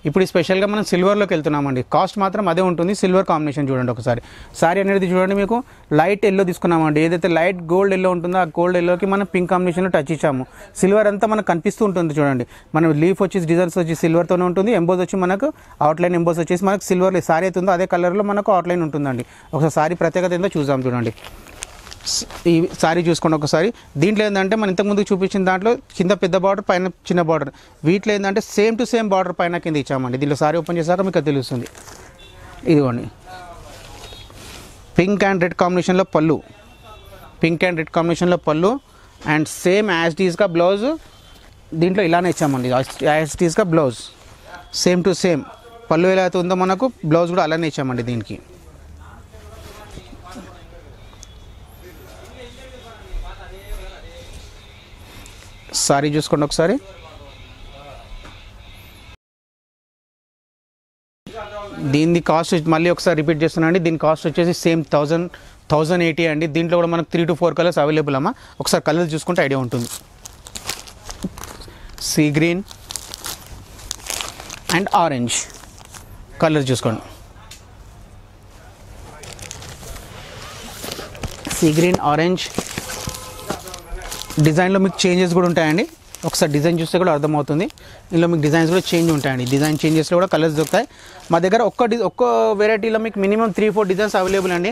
ఇప్పుడు స్పెషల్గా మనం సిల్వర్లోకి వెళ్తున్నామండి. కాస్ట్ మాత్రం అదే ఉంటుంది. సిల్వర్ కాంబినేషన్ చూడండి ఒకసారి. సారీ అనేది చూడండి, మీకు లైట్ ఎల్లో తీసుకున్నామండి. ఏదైతే లైట్ గోల్డ్ ఎల్లో ఉంటుందో ఆ గోల్డ్ ఎల్లోకి మనం పింక్ కాంబినేషన్లో టచ్ ఇచ్చాము. సిల్వర్ అంతా మనకు కనిపిస్తూ ఉంటుంది చూడండి. మనం లీఫ్ వచ్చేసి డిజైన్స్ వచ్చి సిల్వర్తోనే ఉంటుంది. ఎంబోస్ వచ్చి మనకు అవుట్లైన్ ఎంబోస్ వచ్చేసి మనకు సిల్వర్లో సారీ అవుతుందో అదే కలర్లో మనకు అవుట్లైన్ ఉంటుందండి. ఒకసారి సారీ ప్రత్యేకత ఏందో చూద్దాం చూడండి. ఈ సారీ చూసుకోండి ఒకసారి. దీంట్లో ఏంటంటే మనం ఇంతకుముందు చూపించిన దాంట్లో కింద పెద్ద బార్డర్ పైన చిన్న బార్డర్, వీటిలో ఏంటంటే సేమ్ టు సేమ్ బార్డర్ పైన కింద ఇచ్చామండి. దీంట్లో సారీ ఓపెన్ చేశాక మీకు తెలుస్తుంది. ఇదిగోండి పింక్ అండ్ రెడ్ కాంబినేషన్లో పళ్ళు, పింక్ అండ్ రెడ్ కాంబినేషన్లో పళ్ళు అండ్ సేమ్ యాజ్ టీస్గా బ్లౌజ్ దీంట్లో ఇలానే ఇచ్చామండి. యాజ్ టీస్గా బ్లౌజ్ సేమ్ టు సేమ్ పళ్ళు ఎలా అయితే ఉందో మనకు బ్లౌజ్ కూడా అలానే ఇచ్చామండి. దీనికి సారీ చూసుకోండి ఒకసారి. దీని కాస్ట్ మళ్ళీ ఒకసారి రిపీట్ చేస్తున్నానండి. దీని కాస్ట్ వచ్చేసి సేమ్ 1080 అండి. దీంట్లో కూడా మనకు 3 to 4 కలర్స్ అవైలబుల్ అమ్మా. ఒకసారి కలర్స్ చూసుకుంటే ఐడియా ఉంటుంది. Sea green and orange colours చూసుకోండి. సీ గ్రీన్ ఆరెంజ్ డిజైన్లో మీకు చేంజెస్ కూడా ఉంటాయండి. ఒకసారి డిజైన్ చూస్తే కూడా అర్థమవుతుంది. ఇందులో మీకు డిజైన్స్ కూడా చేంజ్ ఉంటాయండి. డిజైన్ చేంజెస్లో కూడా కలర్స్ దొరుకుతాయి మా దగ్గర. ఒక్క వెరైటీలో మీకు మినిమం 3-4 డిజైన్స్ అవైలబుల్ అండి.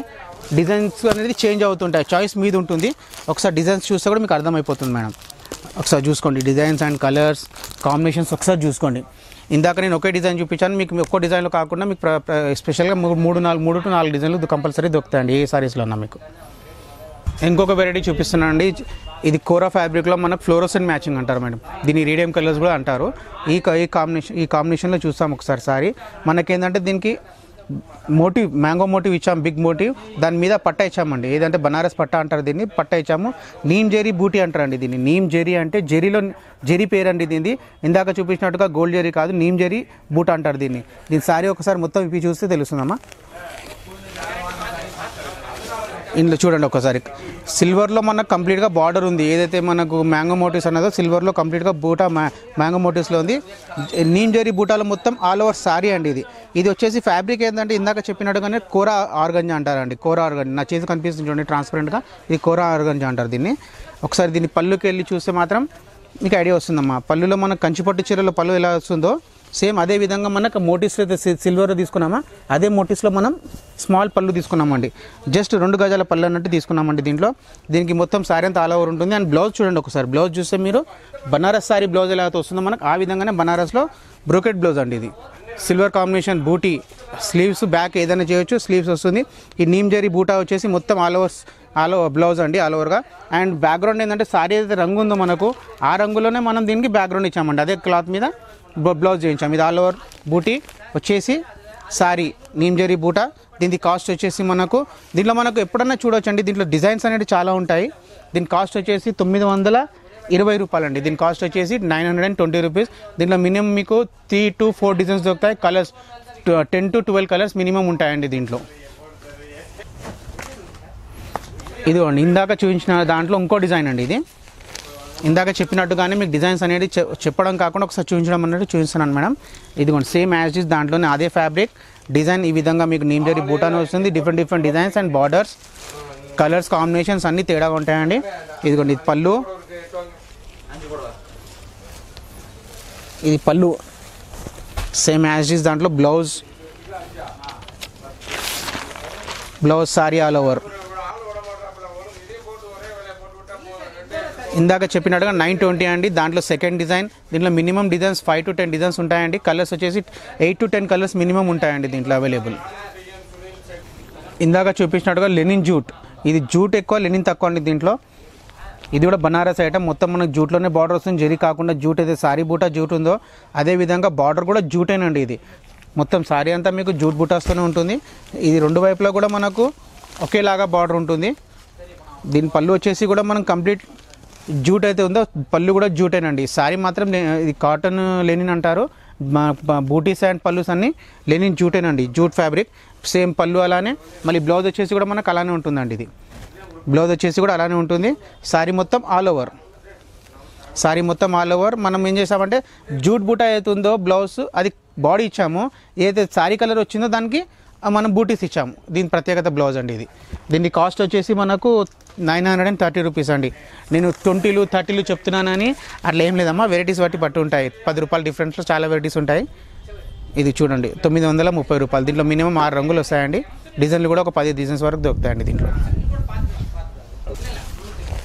డిజైన్స్ అనేది చేంజ్ అవుతుంటాయి, చాయిస్ మీద ఉంటుంది. ఒకసారి డిజైన్స్ చూస్తే కూడా మీకు అర్థమైపోతుంది మేడం. ఒకసారి చూసుకోండి డిజైన్స్ అండ్ కలర్స్ కాంబినేషన్స్ ఒకసారి చూసుకోండి. ఇందాక నేను ఒకే డిజైన్ చూపించాను, మీకు ఒక్కో డిజైన్లో కాకుండా మీకు స్పెషల్గా 3 to 4 డిజైన్లు కంపల్సరీ దొరుకుతాయండి ఏ సారీస్లో ఉన్నా మీకు. ఇంకొక వెరైటీ చూపిస్తున్నాను అండి. ఇది కోరా ఫ్యాబ్రిక్లో మనకు ఫ్లోరోసెంట్ మ్యాచింగ్ అంటారు మేడం. దీన్ని రీడియం కలర్స్ కూడా అంటారు. ఈ కాంబినేషన్లో చూస్తాం ఒకసారి సారీ. మనకేంటంటే దీనికి మోటివ్ మ్యాంగో మోటివ్ ఇచ్చాము, బిగ్ మోటివ్. దాని మీద పట్ట ఇచ్చామండి. ఏదంటే బనారస్ పట్ట అంటారు దీన్ని, పట్ట ఇచ్చాము. నీమ్ జెరీ బూటీ అంటారండి దీన్ని. నీమ్ జెరీ అంటే జెరీలో జెరీ పేరు అండి దీన్ని. ఇందాక చూపించినట్టుగా గోల్డ్ జెరీ కాదు, నీమ్ జెరీ బూట అంటారు దీన్ని. దీని సారీ ఒకసారి మొత్తం ఇప్పి చూస్తే తెలుస్తుందమ్మా. ఇందులో చూడండి ఒకసారి. సిల్వర్లో మనకు కంప్లీట్గా బార్డర్ ఉంది. ఏదైతే మనకు మ్యాంగో మోటివ్స్ అన్నదో సిల్వర్లో కంప్లీట్గా బూటా మ్యాంగో మోటివ్స్లో ఉంది. నీమ్ జరీ బూటాలో మొత్తం ఆల్ ఓవర్ సారీ అండి ఇది. ఇది వచ్చేసి ఫ్యాబ్రిక్ ఏంటంటే ఇందాక చెప్పినట్టుగానే కోరా ఆర్గంజా అంటారండి. కోరా ఆర్గంజా నా చేసి కనిపిస్తుంది చూడండి ట్రాన్స్పరెంట్గా. ఇది కోరా ఆర్గంజా అంటారు దీన్ని. ఒకసారి దీన్ని పళ్ళుకి వెళ్ళి చూస్తే మాత్రం మీకు ఐడియా వస్తుందమ్మా. పళ్ళులో మనకు కంచిపట్టు చీరలో పళ్ళు ఎలా వస్తుందో సేమ్ అదే విధంగా మనకు మోటివ్స్ అయితే సిల్వర్ తీసుకున్నామా అదే మోటివ్స్లో మనం స్మాల్ పళ్ళు తీసుకున్నామండి. జస్ట్ 2 గజాల పళ్ళు అన్నట్టు తీసుకున్నామండి. దీనికి మొత్తం సారీ అంతా ఆల్ ఓవర్ ఉంటుంది. అండ్ బ్లౌజ్ చూడండి ఒకసారి. బ్లౌజ్ చూస్తే మీరు బనారస్ సారీ బ్లౌజ్ ఎలా అయితే వస్తుందో మనకు ఆ విధంగానే బనారస్లో బ్రోకెట్ బ్లౌజ్ అండి ఇది. సిల్వర్ కాంబినేషన్ బూటీ, స్లీవ్స్ బ్యాక్ ఏదైనా చేయొచ్చు, స్లీవ్స్ వస్తుంది. ఈ నీమ్ జరీ బూటా వచ్చేసి మొత్తం ఆల్ ఓవర్ బ్లౌజ్ అండి, ఆల్ ఓవర్గా. అండ్ బ్యాక్గ్రౌండ్ ఏంటంటే సారీ ఏదైతే రంగు ఉందో మనకు ఆ రంగులోనే మనం దీనికి బ్యాక్గ్రౌండ్ ఇచ్చామండి. అదే క్లాత్ మీద బ్లౌజ్ చేయించాం. ఇది ఆల్ ఓవర్ బూటీ వచ్చేసి సారీ నీమ్ జరీ బూటా. దీనికి కాస్ట్ వచ్చేసి మనకు దీంట్లో మనకు ఎప్పుడన్నా చూడొచ్చు అండి. దీంట్లో డిజైన్స్ అనేవి చాలా ఉంటాయి. దీని కాస్ట్ వచ్చేసి 920 రూపాయలండి. దీని కాస్ట్ వచ్చేసి 920 రూపీస్. దీంట్లో మినిమం మీకు 3 to 4 డిజైన్స్ దొరుకుతాయి. కలర్స్ 10 to 12 కలర్స్ మినిమం ఉంటాయండి దీంట్లో. ఇదిగోండి ఇందాక చూపించిన దాంట్లో ఇంకో డిజైన్ అండి ఇది. ఇందాక చెప్పినట్టుగానే మీకు డిజైన్స్ అనేది చెప్పడం కాకుండా ఒకసారి చూపించడం అన్నట్టు చూపిస్తున్నాను మేడం. ఇదిగోండి సేమ్ యాజ్ ఇస్ దాంట్లోనే అదే ఫ్యాబ్రిక్ డిజైన్ ఈ విధంగా మీకు నీమ్ జరీ బూటాను వస్తుంది. Different designs and borders colours combinations అన్నీ తేడాగా ఉంటాయండి. ఇదిగోండి ఇది పళ్ళు, ఇది పళ్ళు సేమ్ యాజ్ ఇస్ దాంట్లో బ్లౌజ్ సారీ ఆల్ ఓవర్. ఇందాక చెప్పినట్టుగా 920 అండి. దాంట్లో సెకండ్ డిజైన్. దీంట్లో మినిమం డిజైన్స్ 5 to 10 డిజైన్స్ ఉంటాయండి. కలర్స్ వచ్చేసి 8 to 10 కలర్స్ మినిమం ఉంటాయండి దీంట్లో అవైలబుల్. ఇందాక చూపించినట్టుగా లెనిన్ జూట్. ఇది జూట్ ఎక్కువ, లెనిన్ తక్కువ అండి దీంట్లో. ఇది కూడా బనారస్ ఐటమ్. మొత్తం మనకు జూట్లోనే బార్డర్ వస్తుంది. జరీ కాకుండా జూట్ అయితే సారీ బూటా జూట్ ఉందో అదేవిధంగా బార్డర్ కూడా జూటేనండి. ఇది మొత్తం సారీ అంతా మీకు జూట్ బూటాస్తోనే ఉంటుంది. ఇది 2 వైపులా కూడా మనకు ఒకేలాగా బార్డర్ ఉంటుంది. దీని పళ్ళు వచ్చేసి కూడా మనం కంప్లీట్ జూట్ అయితే ఉందో పళ్ళు కూడా జూటేనండి. సారీ మాత్రం ఇది కాటన్ లెనిన్ అంటారు. బూటీస్ అండ్ పళ్ళుస్ అన్నీ లెనిన్ జూటేనండి, జూట్ ఫ్యాబ్రిక్. సేమ్ పళ్ళు అలానే. మళ్ళీ బ్లౌజ్ వచ్చేసి కూడా మనకు అలానే ఉంటుందండి. ఇది బ్లౌజ్ వచ్చేసి కూడా అలానే ఉంటుంది. సారీ మొత్తం ఆల్ ఓవర్ మనం ఏం చేసామంటే జూట్ బూటా అవుతుందో బ్లౌజ్ అది బాడీ ఇచ్చామో, ఏదైతే శారీ కలర్ వచ్చిందో దానికి మనం బూటీస్ ఇచ్చాము. దీని ప్రత్యేకత బ్లౌజ్ అండి ఇది. దీని కాస్ట్ వచ్చేసి మనకు 930 రూపీస్ అండి. నేను 20లు 30లు చెప్తున్నానని అట్లా ఏం లేదమ్మా, వెరైటీస్ బట్టి పట్టు ఉంటాయి. 10 రూపాయల డిఫరెన్స్లో చాలా వెరైటీస్ ఉంటాయి. ఇది చూడండి 930 రూపాయలు. దీంట్లో మినిమం 6 రంగులు వస్తాయండి. డిజైన్లు కూడా ఒక 10 డిజైన్స్ వరకు దొరుకుతాయండి దీంట్లో.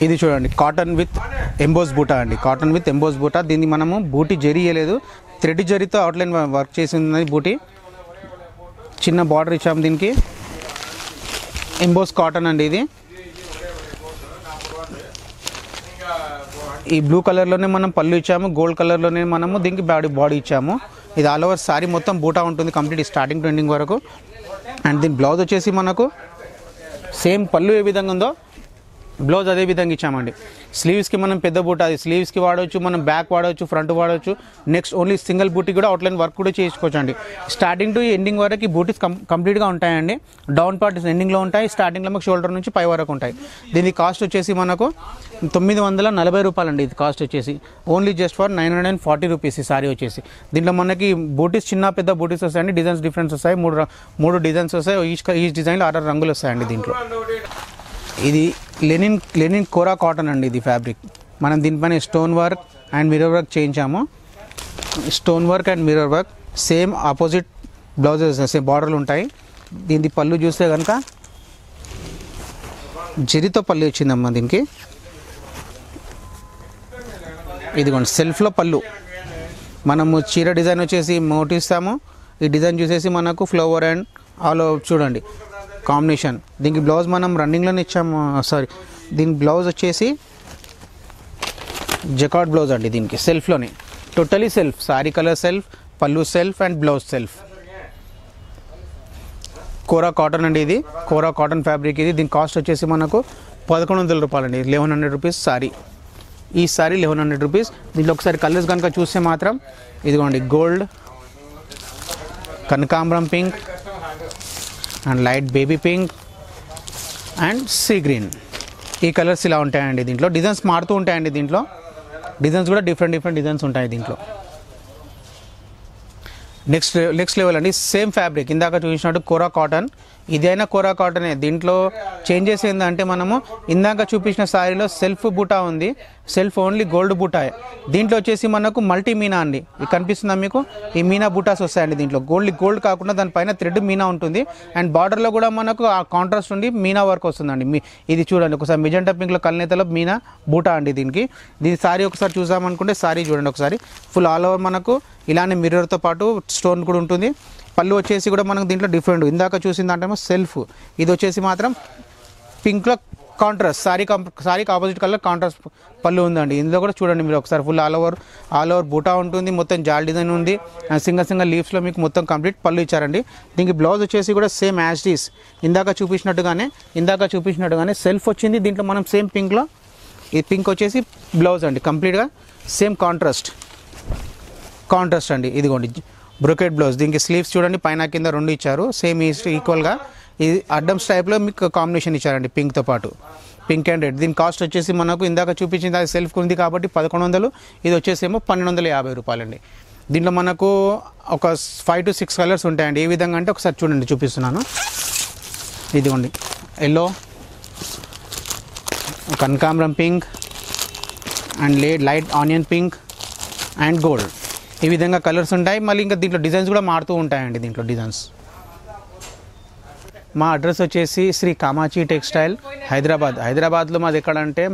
ఇది చూడండి కాటన్ విత్ ఎంబోస్ బూటా అండి. కాటన్ విత్ ఎంబోస్ బూటా. దీన్ని మనము బూటీ జరీ ఇవ్వలేదు, థ్రెడ్ జరీతో అవుట్లైన్ వర్క్ చేసి ఉన్నది బూటీ. చిన్న బార్డర్ ఇచ్చాము దీనికి. ఎంబోస్ కాటన్ అండి ఇది. ఈ బ్లూ కలర్లోనే మనం పళ్ళు ఇచ్చాము, గోల్డ్ కలర్లోనే మనము దీనికి బాడీ ఇచ్చాము. ఇది ఆల్ ఓవర్ సారీ మొత్తం బూటా ఉంటుంది కంప్లీట్ స్టార్టింగ్ టు ఎండింగ్ వరకు. అండ్ దీని బ్లౌజ్ వచ్చేసి మనకు సేమ్ పళ్ళు ఏ విధంగా ఉందో బ్లౌజ్ అదే విధంగా ఇచ్చామండి. స్లీవ్స్కి మనం పెద్ద బూట, అది స్లీవ్స్కి వాడవచ్చు, మనం బ్యాక్ వాడవచ్చు, ఫ్రంట్ వాడవచ్చు. నెక్స్ట్ ఓన్లీ సింగిల్ బూటీ కూడా అవుట్లైన్ వర్క్ కూడా చేసుకోవచ్చు అండి. స్టార్టింగ్ టు ఎండింగ్ వరకు ఈ బూటీస్ కంప్లీట్గా ఉంటాయండి. డౌన్ పార్ట్ ఎండింగ్లో ఉంటాయి, స్టార్టింగ్లో మనకు షోల్డర్ నుంచి పై వరకు ఉంటాయి. దీని కాస్ట్ వచ్చేసి మనకు 940 రూపాయలు అండి. ఇది కాస్ట్ వచ్చేసి ఓన్లీ జస్ట్ ఫర్ 940 రూపీస్ ఈ సారీ వచ్చేసి. దీంట్లో మనకి బూటీస్ చిన్న పెద్ద బూటీస్ వస్తాయండి. డిజైన్స్ డిఫరెన్స్ వస్తాయి. మూడు డిజైన్స్ వస్తాయి. ఈచ్ డిజైన్లో 6 రంగులు వస్తాయండి దీంట్లో. ఇది లెనిన్ కోరా కాటన్ అండి. ఇది ఫ్యాబ్రిక్ మనం దీనిపైన stone work and mirror work చేయించాము. Stone work and mirror work same opposite blouses same బార్డర్లు ఉంటాయి. దీని పళ్ళు చూస్తే కనుక జరీతో పళ్ళు వచ్చిందమ్మా దీనికి. ఇదిగోండి సెల్ఫ్లో పళ్ళు. మనము చీర డిజైన్ వచ్చేసి మోటిస్తాము. ఈ డిజైన్ చూసేసి మనకు ఫ్లవర్ అండ్ ఆల్ ఓవర్ చూడండి కాంబినేషన్. దీనికి బ్లౌజ్ మనం రన్నింగ్లోనే ఇచ్చాము. దీని బ్లౌజ్ వచ్చేసి జకార్డ్ బ్లౌజ్ అండి. దీనికి సెల్ఫ్లోనే totally self, sari colour self, పళ్ళు self and blouse self. Kora cotton అండి. ఇది కోరా కాటన్ ఫ్యాబ్రిక్. ఇది దీని కాస్ట్ వచ్చేసి మనకు 1100 రూపాయలు అండి. 1100 రూపీస్ సారీ. ఈ సారీ 1100 రూపీస్. దీంట్లో ఒకసారి కలర్స్ కనుక చూస్తే మాత్రం ఇదిగోండి గోల్డ్, కనకాంబరం pink and light baby pink and sea green. ఈ కలర్స్ ఇలా ఉంటాయండి. దీంట్లో డిజైన్స్ మారుతూ ఉంటాయండి. దీంట్లో డిజైన్స్ కూడా డిఫరెంట్ డిజైన్స్ ఉంటాయి దీంట్లో. నెక్స్ట్ లెవెల్ అండి. సేమ్ ఫ్యాబ్రిక్ ఇందాక చూపించినట్టు కోరా కాటన్. ఇదైనా కోరా కాటనే. దీంట్లో చేంజెస్ ఏంటంటే మనము ఇందాక చూపించిన సారీలో సెల్ఫ్ బూటా ఉంది, సెల్ఫ్ ఓన్లీ గోల్డ్ బూటా. దీంట్లో వచ్చేసి మనకు మల్టీ మీనా అండి. ఇది కనిపిస్తుందా మీకు? ఈ మీనా బూటాస్ వస్తాయండి దీంట్లో. గోల్డ్ కాకుండా దానిపైన థ్రెడ్ మీనా ఉంటుంది. అండ్ బార్డర్లో కూడా మనకు ఆ కాంట్రాస్ట్ ఉండి మీనా వర్క్ వస్తుందండి. ఇది చూడండి ఒకసారి మెజెంటా పింక్లో కల్నేతలో మీనా బూటా అండి దీనికి. దీని సారీ ఒకసారి చూసామనుకుంటే సారీ చూడండి ఒకసారి. ఫుల్ ఆల్ ఓవర్ మనకు ఇలానే మిర్రర్తో పాటు స్టోన్ కూడా ఉంటుంది. పళ్ళు వచ్చేసి కూడా మనకు దీంట్లో డిఫరెంట్. ఇందాక చూసిన దాంట్లో సెల్ఫ్, ఇది వచ్చేసి మాత్రం పింక్లో కాంట్రాస్ట్ సారీకి ఆపోజిట్ కలర్ కాంట్రాస్ట్ పళ్ళు ఉందండి. ఇందులో కూడా చూడండి మీరు ఒకసారి ఫుల్ ఆల్ ఓవర్ బూటా ఉంటుంది. మొత్తం జాల్ డిజైన్ ఉంది. సింగల్ లీవ్స్లో మీకు మొత్తం కంప్లీట్ పళ్ళు ఇచ్చారండి. దీనికి బ్లౌజ్ వచ్చేసి కూడా సేమ్ యాజ్ ఇట్ ఈస్ ఇందాక చూపించినట్టుగానే సెల్ఫ్ వచ్చింది. దీంట్లో మనం సేమ్ పింక్లో ఈ పింక్ వచ్చేసి బ్లౌజ్ అండి. కంప్లీట్గా సేమ్ కాంట్రాస్ట్ అండి. ఇదిగోండి బ్రొకెట్ బ్లౌజ్. దీనికి స్లీవ్స్ చూడండి పైన కింద 2 ఇచ్చారు. సేమ్ ఈక్వల్గా ఇది అడ్డమ్స్ టైప్లో మీకు కాంబినేషన్ ఇచ్చారండి పింక్తో పాటు. Pink and red. దీని కాస్ట్ వచ్చేసి మనకు ఇందాక చూపించింది అది సెల్ఫ్ ఉంది కాబట్టి 1100. ఇది వచ్చేసేమో 1250 రూపాయలండి. దీంట్లో మనకు ఒక 5 to 6 కలర్స్ ఉంటాయండి. ఏ విధంగా అంటే ఒకసారి చూడండి చూపిస్తున్నాను. ఇదిగోండి ఎల్లో, కనకాంబరం pink and light onion pink and gold. ఈ విధంగా కలర్స్ ఉంటాయి. మళ్ళీ ఇంకా దీంట్లో డిజైన్స్ కూడా మారుతూ ఉంటాయండి. దీంట్లో డిజైన్స్. మా అడ్రస్ వచ్చేసి శ్రీ కామాచి టెక్స్టైల్ హైదరాబాద్లో మాది ఎక్కడంటే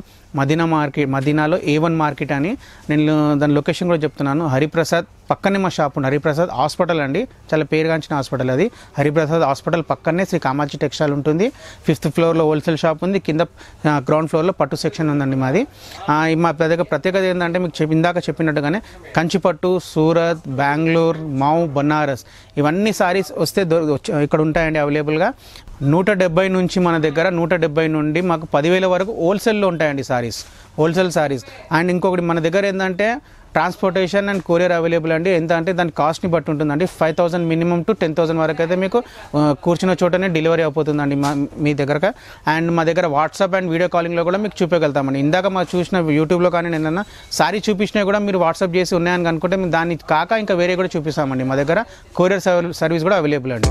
మదీనాలో A1 మార్కెట్ అని. నేను దాని లొకేషన్ కూడా చెప్తున్నాను. హరిప్రసాద్ పక్కనే మా షాప్ ఉంది. హరిప్రసాద్ హాస్పిటల్ అండి, చాలా పేరుగాంచిన హాస్పిటల్ అది. హరిప్రసాద్ హాస్పిటల్ పక్కనే శ్రీ కామాచి టెక్స్టైల్ ఉంటుంది. 5th ఫ్లోర్లో హోల్సేల్ షాప్ ఉంది. కింద గ్రౌండ్ ఫ్లోర్లో పట్టు సెక్షన్ ఉందండి మాది. మా ప్రత్యేకత ఏంటంటే మీకు ఇందాక చెప్పినట్టుగానే కంచిపట్టు, సూరత్, బెంగళూరు, మౌ, బనారస్ ఇవన్నీ సారీస్ వస్తే ఇక్కడ ఉంటాయండి అవైలబుల్గా. 170 నుంచి మన దగ్గర 170 నుండి మాకు 10,000 వరకు హోల్సేల్లో ఉంటాయండి హోల్సేల్ సారీస్. అండ్ ఇంకొకటి మన దగ్గర ఏంటంటే ట్రాన్స్పోర్టేషన్ అండ్ కొరియర్ అవైలబుల్ అండి. ఎంత అంటే దాని కాస్ట్ని బట్టి ఉంటుందండి. 5,000 మినిమం టు 10,000 వరకు అయితే మీకు కూర్చున్న చోటనే డెలివరీ అయిపోతుందండి మీ దగ్గర. అండ్ మా దగ్గర వాట్సాప్ అండ్ వీడియో కాలింగ్లో కూడా మీకు చూపించగలుగుతామండి. ఇందాక మా చూసిన యూట్యూబ్లో కానీ ఏదైనా సారీ చూపించినా కూడా మీరు వాట్సాప్ చేసి ఉన్నాయని అనుకుంటే దాన్ని కాక ఇంకా వేరే కూడా చూపిస్తామండి. మా దగ్గర కొరియర్ సర్వీస్ కూడా అవైలబుల్ అండి.